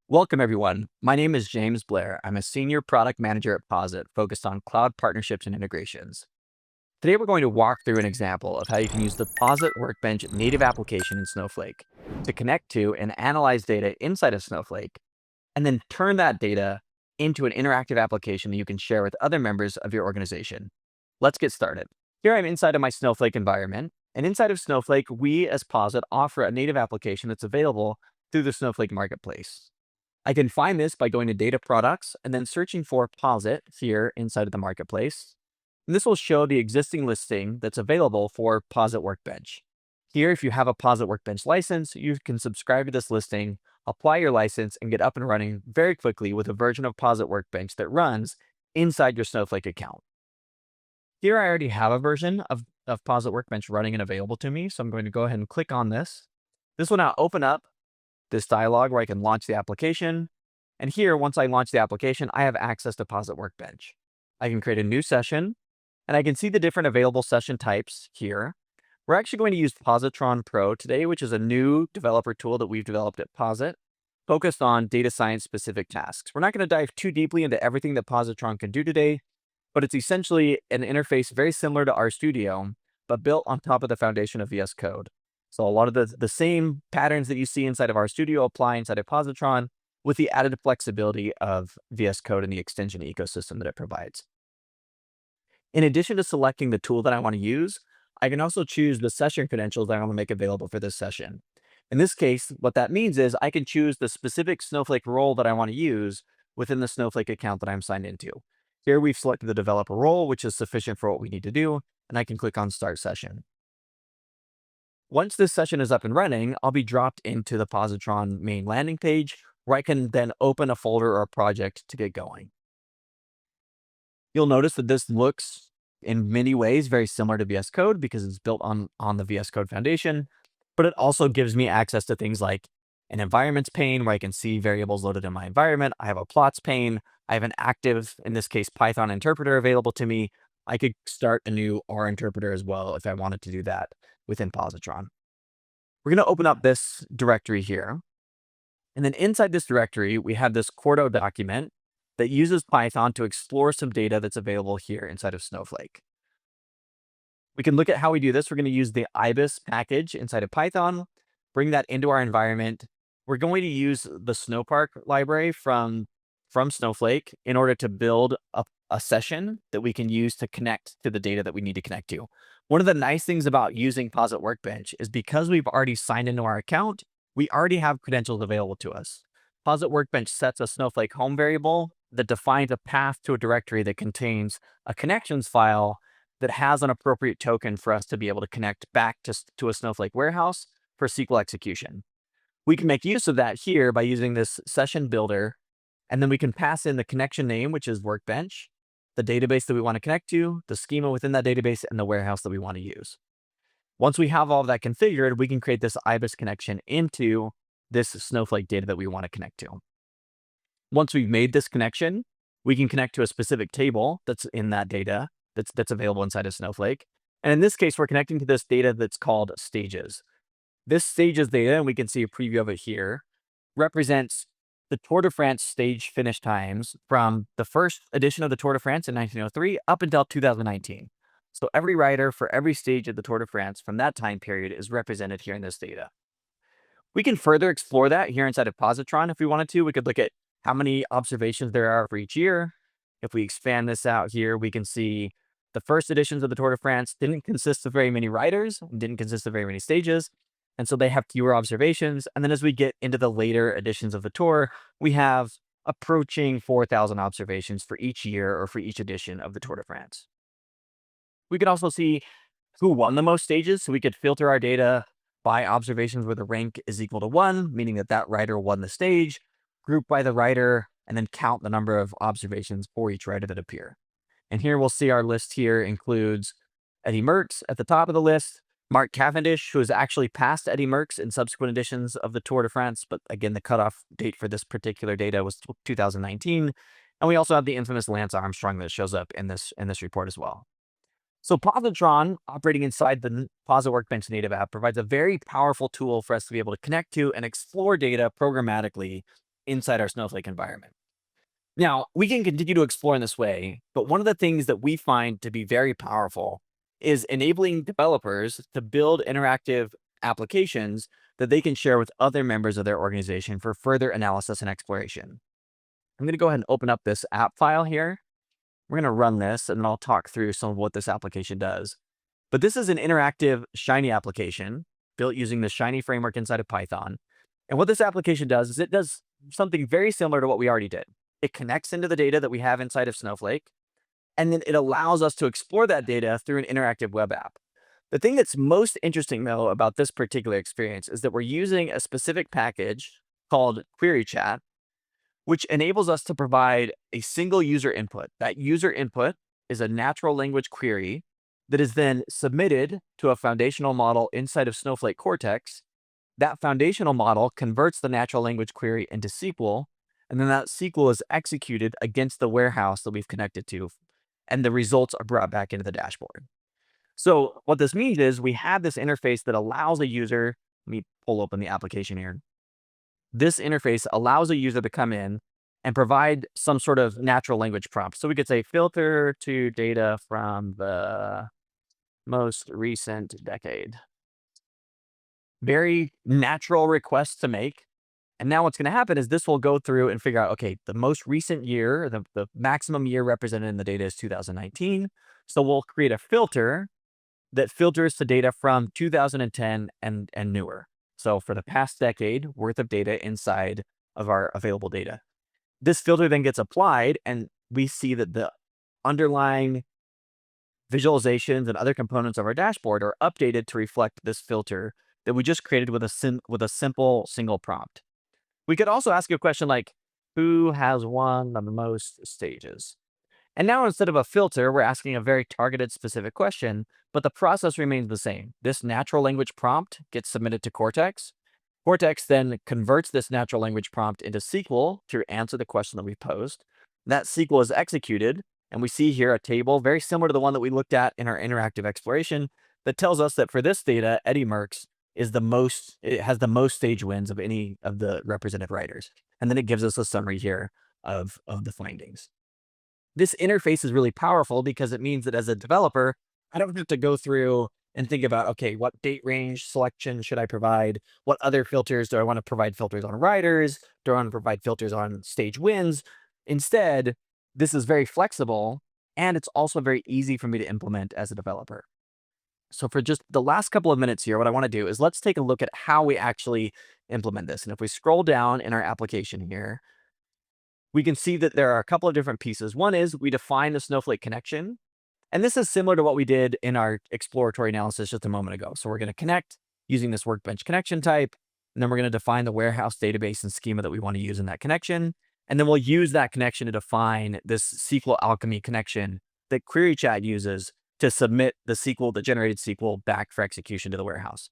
Welcome, everyone. My name is James Blair. I'm a senior product manager at Posit, focused on cloud partnerships and integrations. Today, we're going to walk through an example of how you can use the Posit Workbench native application in Snowflake to connect to and analyze data inside of Snowflake, and then turn that data into an interactive application that you can share with other members of your organization. Let's get started. Here I'm inside of my Snowflake environment, and inside of Snowflake, we as Posit offer a native application that's available through the Snowflake Marketplace. I can find this by going to Data Products and then searching for Posit here inside of the Marketplace. And this will show the existing listing that's available for Posit Workbench. Here, if you have a Posit Workbench license, you can subscribe to this listing, apply your license, and get up and running very quickly with a version of Posit Workbench that runs inside your Snowflake account. Here, I already have a version of Posit Workbench running and available to me, so I'm going to go ahead and click on this. This will now open up this dialog where I can launch the application. And here, once I launch the application, I have access to Posit Workbench. I can create a new session, and I can see the different available session types here. We're actually going to use Positron Pro today, which is a new developer tool that we've developed at Posit, focused on data science specific tasks. We're not going to dive too deeply into everything that Positron can do today, but it's essentially an interface very similar to RStudio, but built on top of the foundation of VS Code. So a lot of the same patterns that you see inside of RStudio apply inside of Positron with the added flexibility of VS Code and the extension ecosystem that it provides. In addition to selecting the tool that I want to use, I can also choose the session credentials that I want to make available for this session. In this case, what that means is I can choose the specific Snowflake role that I want to use within the Snowflake account that I'm signed into. Here we've selected the developer role, which is sufficient for what we need to do, and I can click on Start Session. Once this session is up and running, I'll be dropped into the Positron main landing page where I can then open a folder or a project to get going. You'll notice that this looks in many ways very similar to VS Code because it's built on the VS Code foundation, but it also gives me access to things like an environments pane where I can see variables loaded in my environment. I have a plots pane. I have an active, in this case, Python interpreter available to me. I could start a new R interpreter as well if I wanted to do that within Positron. We're going to open up this directory here. And then inside this directory, we have this Cordo document that uses Python to explore some data that's available here inside of Snowflake. We can look at how we do this. We're going to use the IBIS package inside of Python, bring that into our environment. We're going to use the Snowpark library from Snowflake in order to build a session that we can use to connect to the data that we need to connect to. One of the nice things about using Posit Workbench is because we've already signed into our account, we already have credentials available to us. Posit Workbench sets a Snowflake home variable that defines a path to a directory that contains a connections file that has an appropriate token for us to be able to connect back to a Snowflake warehouse for SQL execution. We can make use of that here by using this session builder, and then we can pass in the connection name, which is Workbench, the database that we want to connect to, the schema within that database, and the warehouse that we want to use. Once we have all of that configured, we can create this IBIS connection into this Snowflake data that we want to connect to. Once we've made this connection, we can connect to a specific table that's in that data that's available inside of Snowflake. And in this case, we're connecting to this data that's called stages. This stages data, and we can see a preview of it here, represents the Tour de France stage finish times from the first edition of the Tour de France in 1903 up until 2019. So every rider for every stage of the Tour de France from that time period is represented here in this data. We can further explore that here inside of Positron if we wanted to. We could look at how many observations there are for each year. If we expand this out here, we can see the first editions of the Tour de France didn't consist of very many riders, didn't consist of very many stages. And so they have fewer observations. And then as we get into the later editions of the tour, we have approaching 4,000 observations for each year or for each edition of the Tour de France. We could also see who won the most stages. So we could filter our data by observations where the rank is equal to 1, meaning that that rider won the stage, group by the rider, and then count the number of observations for each rider that appear. And here we'll see our list here includes Eddie Merckx at the top of the list, Mark Cavendish, who has actually passed Eddie Merckx in subsequent editions of the Tour de France, but again, the cutoff date for this particular data was 2019. And we also have the infamous Lance Armstrong that shows up in this report as well. So Positron, operating inside the Posit Workbench native app, provides a very powerful tool for us to be able to connect to and explore data programmatically inside our Snowflake environment. Now, we can continue to explore in this way, but one of the things that we find to be very powerful is enabling developers to build interactive applications that they can share with other members of their organization for further analysis and exploration. I'm going to go ahead and open up this app file here. We're going to run this, and then I'll talk through some of what this application does. But this is an interactive Shiny application built using the Shiny framework inside of Python. And what this application does is it does something very similar to what we already did. It connects into the data that we have inside of Snowflake, and then it allows us to explore that data through an interactive web app. The thing that's most interesting, though, about this particular experience is that we're using a specific package called Query Chat, which enables us to provide a single user input. That user input is a natural language query that is then submitted to a foundational model inside of Snowflake Cortex. That foundational model converts the natural language query into SQL, and then that SQL is executed against the warehouse that we've connected to, and the results are brought back into the dashboard. So what this means is we have this interface that allows a user, let me pull open the application here. This interface allows a user to come in and provide some sort of natural language prompt. So we could say filter to data from the most recent decade. Very natural request to make. And now what's going to happen is this will go through and figure out, okay, the most recent year, the maximum year represented in the data is 2019. So we'll create a filter that filters the data from 2010 and newer. So for the past decade worth of data inside of our available data. This filter then gets applied, and we see that the underlying visualizations and other components of our dashboard are updated to reflect this filter that we just created with a simple single prompt. We could also ask a question like, who has won the most stages? And now instead of a filter, we're asking a very targeted specific question, but the process remains the same. This natural language prompt gets submitted to Cortex. Cortex then converts this natural language prompt into SQL to answer the question that we posed. That SQL is executed, and we see here a table very similar to the one that we looked at in our interactive exploration that tells us that for this data, Eddie Merckx has the most stage wins of any of the represented writers. And then it gives us a summary here of the findings. This interface is really powerful because it means that as a developer, I don't have to go through and think about, okay, what date range selection should I provide? What other filters do I want to provide? Filters on writers? Do I want to provide filters on stage wins? Instead, this is very flexible, and it's also very easy for me to implement as a developer. So for just the last couple of minutes here, what I want to do is let's take a look at how we actually implement this. And if we scroll down in our application here, we can see that there are a couple of different pieces. One is we define the Snowflake connection. And this is similar to what we did in our exploratory analysis just a moment ago. So we're going to connect using this Workbench connection type. And then we're going to define the warehouse database and schema that we want to use in that connection. And then we'll use that connection to define this SQL Alchemy connection that Query Chat uses to submit the SQL, the generated SQL, back for execution to the warehouse.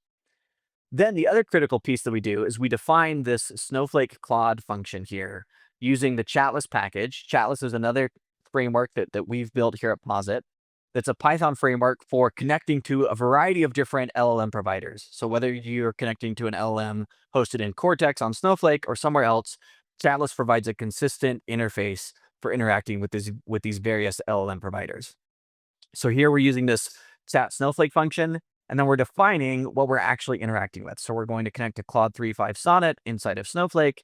Then the other critical piece that we do is we define this Snowflake Claude function here using the Chatless package. Chatless is another framework that we've built here at Posit. That's a Python framework for connecting to a variety of different LLM providers. So whether you're connecting to an LLM hosted in Cortex on Snowflake or somewhere else, Chatless provides a consistent interface for interacting with these various LLM providers. So here we're using this chat Snowflake function, and then we're defining what we're actually interacting with. So we're going to connect to Claude 3.5 Sonnet inside of Snowflake.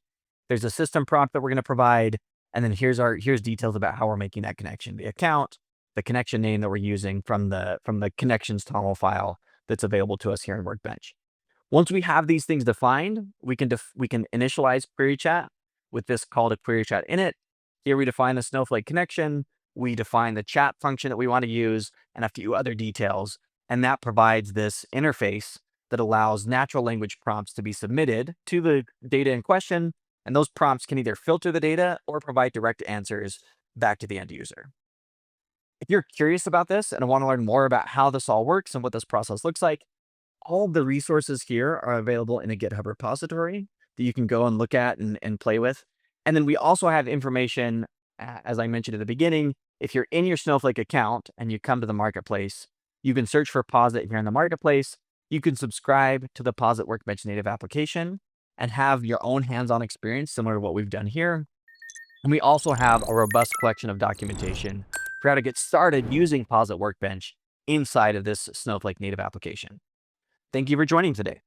There's a system prompt that we're going to provide, and then here's details about how we're making that connection, the account, the connection name that we're using from the connections toml file that's available to us here in Workbench. Once we have these things defined, we can initialize Query Chat with this call to Query Chat init. Here we define the Snowflake connection. We define the chat function that we want to use and a few other details. And that provides this interface that allows natural language prompts to be submitted to the data in question. And those prompts can either filter the data or provide direct answers back to the end user. If you're curious about this and want to learn more about how this all works and what this process looks like, all of the resources here are available in a GitHub repository that you can go and look at and play with. And then we also have information, as I mentioned at the beginning, if you're in your Snowflake account and you come to the marketplace, you can search for Posit here in the marketplace. You can subscribe to the Posit Workbench native application. and have your own hands-on experience similar to what we've done here. And we also have a robust collection of documentation for how to get started using Posit Workbench inside of this Snowflake native application. Thank you for joining today.